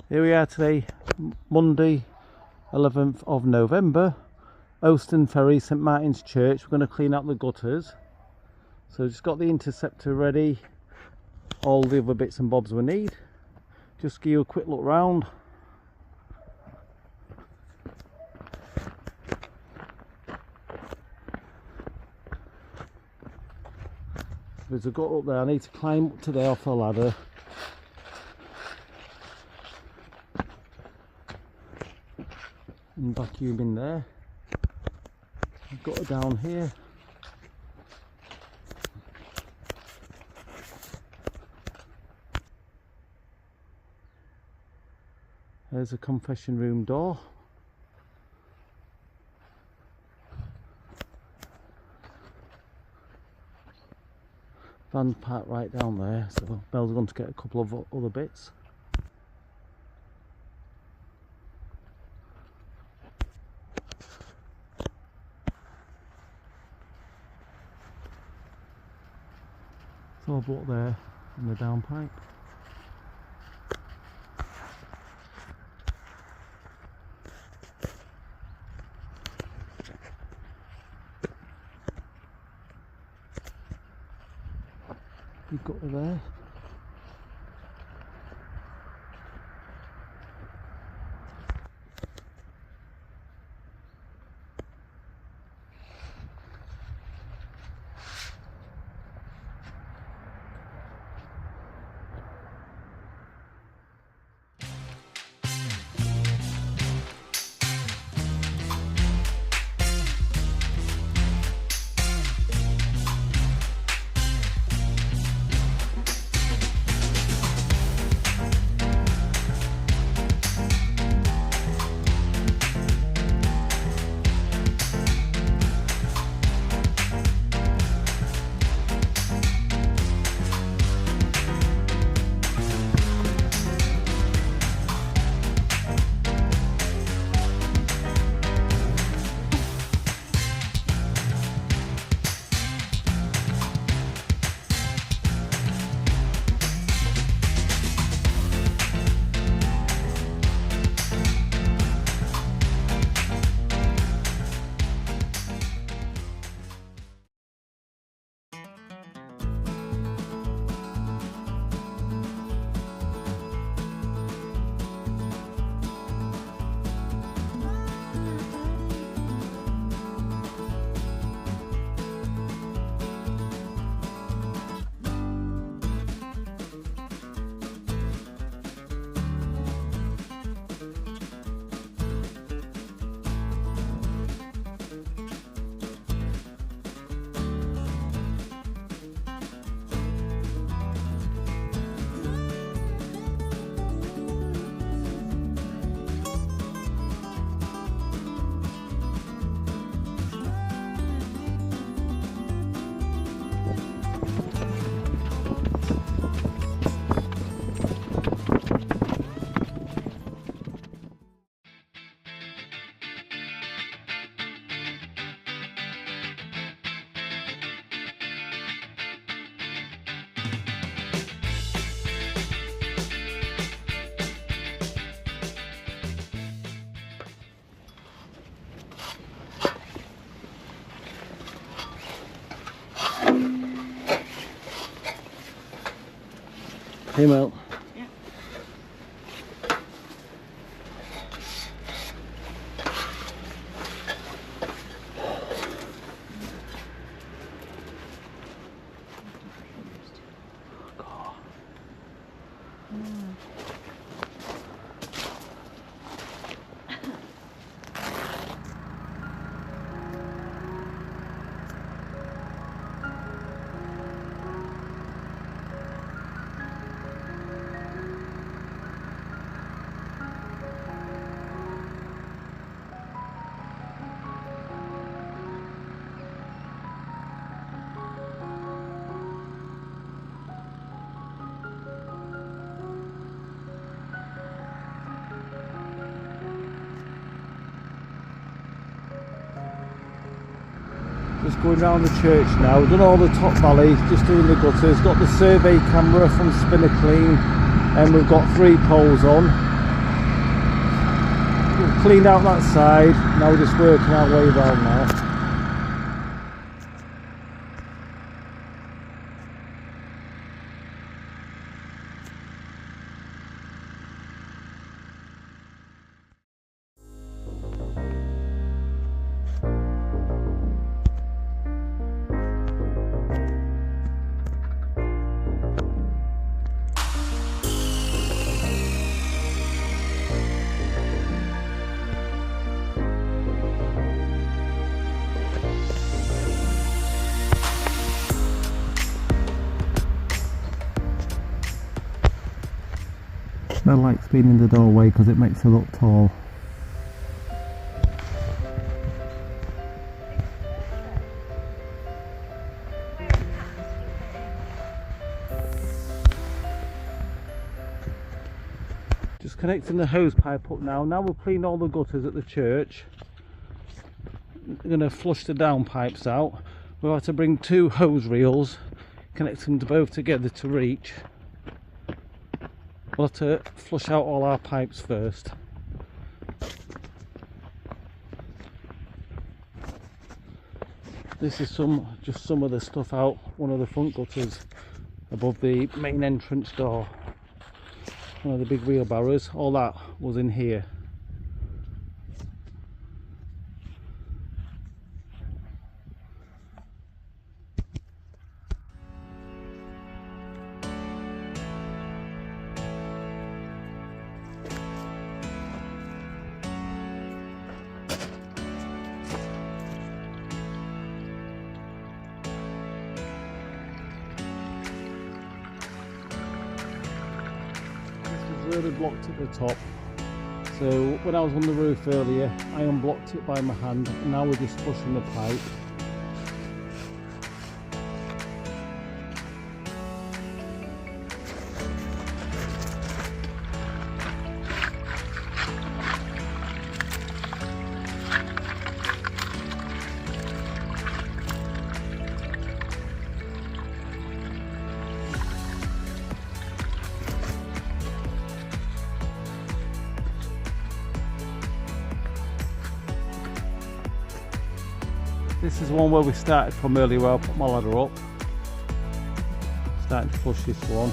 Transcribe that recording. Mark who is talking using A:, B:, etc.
A: Here we are today, Monday 11th of November, Owsten Ferry, St Martin's Church. We're going to clean out the gutters. So just got the interceptor ready, all the other bits and bobs we need. Just give you a quick look round. There's a gutter up there, I need to climb up today off the ladder. And vacuum in there. I've got it down here. There's a confession room door. Van's parked right down there, so Belle's going to get a couple of other bits. So I've brought there in the downpipe. You've got it there. Hey Mel.
B: Yeah.
A: Just going round the church now. We've done all the top valleys, just doing the gutters. Got the survey camera from Spinner Clean, and we've got 3 poles on. cleaned out that side, now we're just working our way around now. Smell likes being in the doorway because it makes her look tall. Just connecting the hose pipe up now. Now we've cleaned all the gutters at the church. We're going to flush the down pipes out. We'll have to bring 2 hose reels, connect them both together to reach. We'll have to flush out all our pipes first. This is just some of the stuff out one of the front gutters above the main entrance door. One of the big wheelbarrows, all that was in here. Really blocked at the top, so when I was on the roof earlier I unblocked it by my hand, and now we're just flushing the pipe. This is one where we started from earlier, where I put my ladder up. Starting to flush this one.